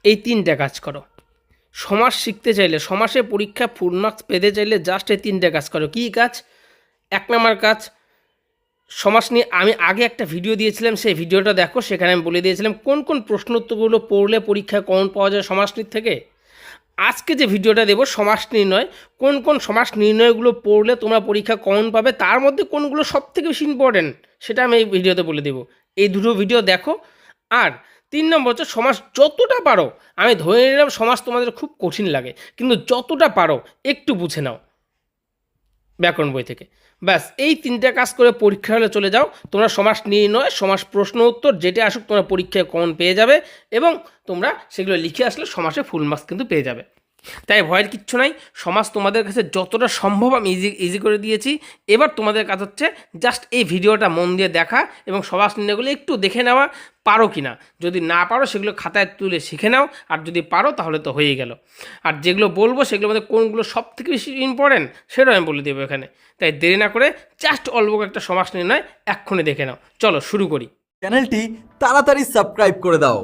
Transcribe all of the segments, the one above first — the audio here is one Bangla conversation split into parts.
এই তিনটা কাজ করো। সমাস শিখতে চাইলে, সমাসে পরীক্ষা ফুল মার্কস পেতে চাইলে জাস্ট এই তিনটা কাজ করো। কী কাজ? 1 নম্বর কাজ, সমাস নিয়ে আমি আগে একটা ভিডিও দিয়েছিলাম, সেই ভিডিওটা দেখো, সেখানে আমি বলে দিয়েছিলাম কোন কোন প্রশ্ন উত্তরগুলো পড়লে পরীক্ষায় কমন পাওয়া যায় সমাসনীর থেকে। আজকে যে ভিডিওটা দেবো সমাস নির্ণয়, কোন কোন সমাস নির্ণয়গুলো পড়লে তোমরা পরীক্ষা কমন পাবে, তার মধ্যে কোনগুলো সবথেকে বেশি ইম্পর্টেন্ট সেটা আমি এই ভিডিওতে বলে দেবো। এই দুটো ভিডিও দেখো। আর 3 নম্বর হচ্ছে, সমাস যতটা পারো, আমি ধরে নিলাম সমাস তোমাদের খুব কঠিন লাগে, কিন্তু যতটা পারো একটু বুঝে নাও ব্যাকরণ বই থেকে। ব্যাস এই তিনটা কাজ করে পরীক্ষা হলে চলে যাও, তোমরা সমাস নির্ণয়, সমাস প্রশ্ন উত্তর যেটা আসুক তোমরা পরীক্ষায় কমন পেয়ে যাবে, এবং তোমরা সেগুলো লিখে আসলে সমাসে ফুল মার্কস কিন্তু পেয়ে যাবে। তাই ভয়ের কিচ্ছু নাই, সমাজ তোমাদের কাছে যতটা সম্ভব আমি ইজি করে দিয়েছি। এবার তোমাদের কাজ হচ্ছে জাস্ট এই ভিডিওটা মন দিয়ে দেখা এবং সমাজ নির্ণয়গুলো একটু দেখে নেওয়া, পারো কি না। যদি না পারো সেগুলো খাতায় তুলে শিখে নাও, আর যদি পারো তাহলে তো হয়েই গেল। আর যেগুলো বলবো সেগুলোর মধ্যে কোনগুলো সবথেকে বেশি ইম্পর্টেন্ট সেটাও আমি বলে দেবো এখানে। তাই দেরি না করে জাস্ট অল্প একটা সমাজ নির্ণয় এক্ষুনি দেখে নাও। চলো শুরু করি। চ্যানেলটি তাড়াতাড়ি সাবস্ক্রাইব করে দাও।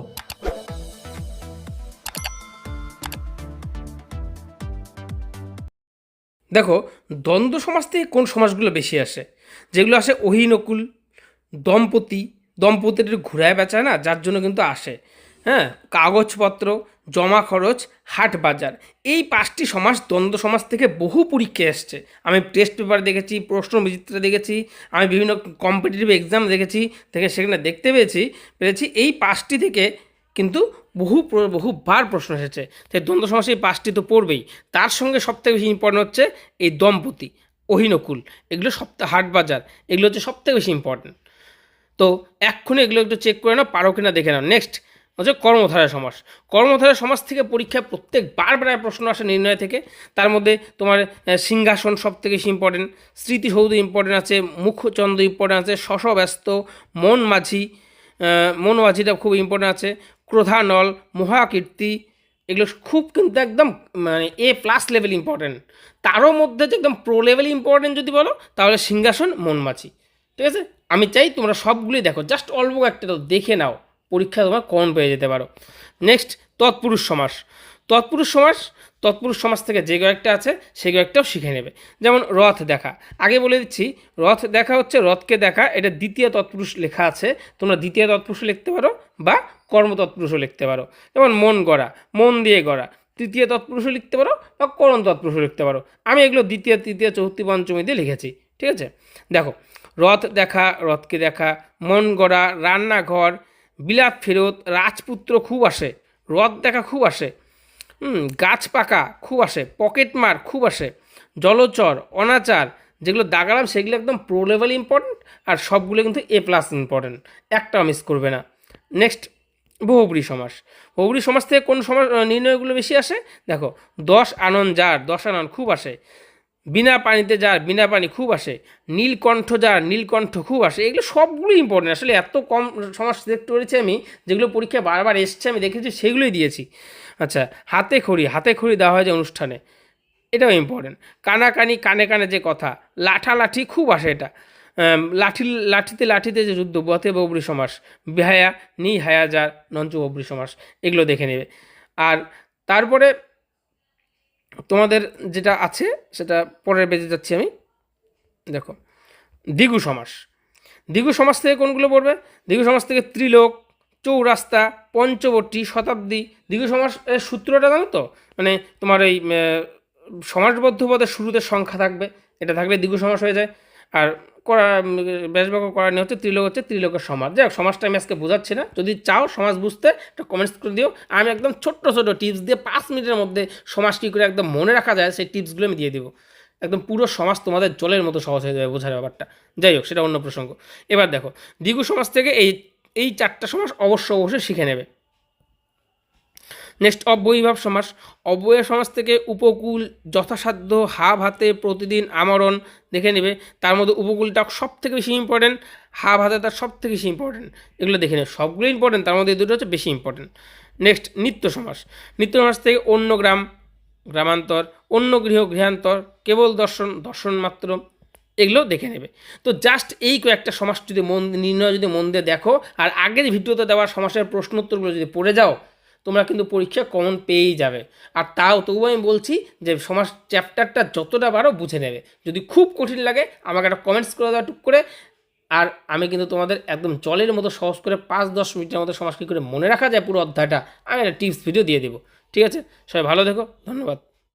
দেখো, দ্বন্দ্ব সমাজ থেকে কোন সমাসগুলো বেশি আসে? যেগুলো আসে অহিনকুল, দম্পতি, দম্পতির ঘুরায় বেচায় না, যার জন্য কিন্তু আসে। হ্যাঁ, কাগজপত্র, জমা খরচ, হাট বাজার, এই 5টি সমাস দ্বন্দ্ব সমাজ থেকে বহু পরীক্ষায় এসছে। আমি টেস্ট পেপার দেখেছি, প্রশ্ন বিচিত্রা দেখেছি, আমি বিভিন্ন কম্পিটিটিভ এক্সাম দেখেছি, সেখানে দেখতে পেরেছি এই 5টি থেকে কিন্তু বহুবার প্রশ্ন এসেছে। তাই দ্বন্দ্ব সমাসে এই 5টি তো পড়বেই। তার সঙ্গে সবথেকে বেশি ইম্পর্টেন্ট হচ্ছে এই দম্পতি, অহিনকুল, এগুলো হাট বাজার, এগুলো হচ্ছে সবথেকে বেশি ইম্পর্টেন্ট। তো এক্ষুনি এগুলো একটু চেক করে নাও, পারো কিনা দেখে নাও। নেক্সট হচ্ছে কর্মধারয় সমাস। কর্মধারয় সমাস থেকে পরীক্ষায় প্রত্যেকবার প্রায় প্রশ্ন আসে নির্ণয় থেকে। তার মধ্যে তোমার সিংহাসন সবথেকে বেশি ইম্পর্টেন্ট, স্মৃতিসৌধ ইম্পর্টেন্ট আছে, মুখচন্দ্র ইম্পর্টেন্ট আছে, শশব্যস্ত, মন মাঝিটা খুব ইম্পর্টেন্ট আছে, ক্রোধানল, মহাকীর্তি, এগুলো খুব কিন্তু একদম মানে A+ লেভেল ইম্পর্টেন্ট। তারও মধ্যে যে একদম প্রো লেভেল ইম্পর্টেন্ট যদি বলো তাহলে সিংহাসন, মনমাছি। ঠিক আছে, আমি চাই তোমরা সবগুলি দেখো, জাস্ট অল্প একটা তো দেখে নাও, পরীক্ষা তোমার কমন পেয়ে যেতে পারো। নেক্সট তৎপুরুষ সমাস। তৎপুরুষ সমাস থেকে যে কয়েকটা আছে সেই কয়েকটাও শিখে নেবে। যেমন রথ দেখা, আগে বলে দিচ্ছি, রথ দেখা হচ্ছে রথকে দেখা, এটা দ্বিতীয় তৎপুরুষ লেখা আছে, তোমরা দ্বিতীয় তৎপুরুষ লিখতে পারো বা কর্মতৎপুরুষও লিখতে পারো। যেমন মন গড়া, মন দিয়ে গড়া, তৃতীয় তৎপুরুষও লিখতে পারো বা করণ তৎপুরুষও লিখতে পারো। আমি এগুলো দ্বিতীয়, তৃতীয়, চতুর্থী, পঞ্চমী দিয়ে লিখেছি। ঠিক আছে, দেখো, রথ দেখা, রথকে দেখা, মন গড়া, রান্নাঘর, বিলাত ফেরত, রাজপুত্র খুব আসে, রথ দেখা খুব আসে, গাছ পাকা খুব আসে, পকেটমার খুব আসে, জলচর, অনাচার, যেগুলো দাগালাম সেগুলো একদম প্রো লেভেল ইম্পর্টেন্ট, আর সবগুলো কিন্তু A+ ইম্পর্টেন্ট, একটাও মিস করবে না। নেক্সট বহুব্রী সমাস। বহুব্রী সমাস থেকে কোন সমাস নির্ণয়গুলো বেশি আসে? দেখো, 10 আনন যার, 10 আনন খুব আসে, বিনা পানিতে যার, বিনা পানি খুব আসে, নীলকণ্ঠ যার, নীলকণ্ঠ খুব আসে, এগুলো সবগুলো ইম্পর্টেন্ট। আসলে এত কম সমাজ সিলেক্ট করেছি আমি, যেগুলো পরীক্ষায় বারবার এসছে আমি দেখেছি সেগুলোই দিয়েছি। আচ্ছা, হাতে খড়ি দেওয়া হয় যে অনুষ্ঠানে, এটাও ইম্পর্টেন্ট। কানাকানি, কানে কানে যে কথা, লাঠালাঠি খুব আসে, এটা লাঠিতে যে যুদ্ধ, বতে বহুব্রী সমাস, বেহায়া, হায়া যার, নঞ্চ বহুব্রী সমাস, এগুলো দেখে নেবে। আর তারপরে তোমাদের যেটা আছে সেটা পরের পেজে যাচ্ছি আমি। দেখো, দ্বিগু সমাস থেকে কোনগুলো পড়বে? দ্বিগু সমাস থেকে ত্রিলোক, চৌরাস্তা, পঞ্চবর্তী, শতাব্দী। দ্বিগু সমাসের সূত্রটা জানো তো? মানে তোমার এই সমাসবদ্ধ পদের শুরুতে সংখ্যা থাকবে, এটা থাকলে দ্বিগু সমাস হয়ে যায়। আর ব্যাসবাক্য করা নিয়ে হচ্ছে ত্রিলোকের সমাস। যাই হোক, সমাজটা আমি আজকে বোঝাচ্ছি না, যদি চাও সমাজ বুঝতে একটা কমেন্টস করে দিও। আমি একদম ছোট্ট টিপস দিয়ে 5 মিনিটের মধ্যে সমাজ কী করে একদম মনে রাখা যায় সেই টিপসগুলো আমি দিয়ে দেবো। একদম পুরো সমাজ তোমাদের জলের মতো সহজ হয়ে যাবে বোঝার ব্যাপারটা। যাই হোক, সেটা অন্য প্রসঙ্গ। এবার দেখো, দ্বিগু সমাজ থেকে এই 4টা সমাস অবশ্যই শিখে নেবে। নেক্সট অব্যয়ীভাব সমাস। অব্যয় সমাস থেকে উপকূল, যথাসাধ্য, হাব হাতে, প্রতিদিন, আমরণ দেখে নেবে। তার মধ্যে উপকূলটা সবথেকে বেশি ইম্পর্টেন্ট, হাব হাতে তার সবথেকে বেশি ইম্পর্টেন্ট, এগুলো দেখে নেবে। সবগুলো ইম্পর্টেন্ট, তার মধ্যে এই দুটো হচ্ছে বেশি ইম্পর্টেন্ট। নেক্সট নিত্য সমাস। নিত্য সমাস থেকে অন্য গ্রাম, গ্রামান্তর, অন্য গৃহ, গৃহান্তর, কেবল দর্শন মাত্র, এগুলো দেখে নেবে। তো জাস্ট এই কয়েকটা সমাস যদি নির্ণয় যদি মন দিয়ে দেখো, আর আগের ভিডিওতে দেওয়া সমাসের প্রশ্ন উত্তরগুলো যদি পড়ে যাও, তোমরা কিন্তু পরীক্ষা কমন পেয়েই যাবে। আর তাও তবুও আমি বলছি যে সমাজ চ্যাপ্টারটা যতটা পারো বুঝে নেবে। যদি খুব কঠিন লাগে আমাকে একটা কমেন্টস করে দাও টুক করে। আর আমি কিন্তু তোমাদের একদম জলের মতো সহজ করে 5-10 মিনিটের মধ্যে সমাজ কী করে মনে রাখা যায় পুরো অধ্যায়টা, আমি একটা টিপস ভিডিও দিয়ে দেবো। ঠিক আছে, সবাই ভালো থেকো, ধন্যবাদ।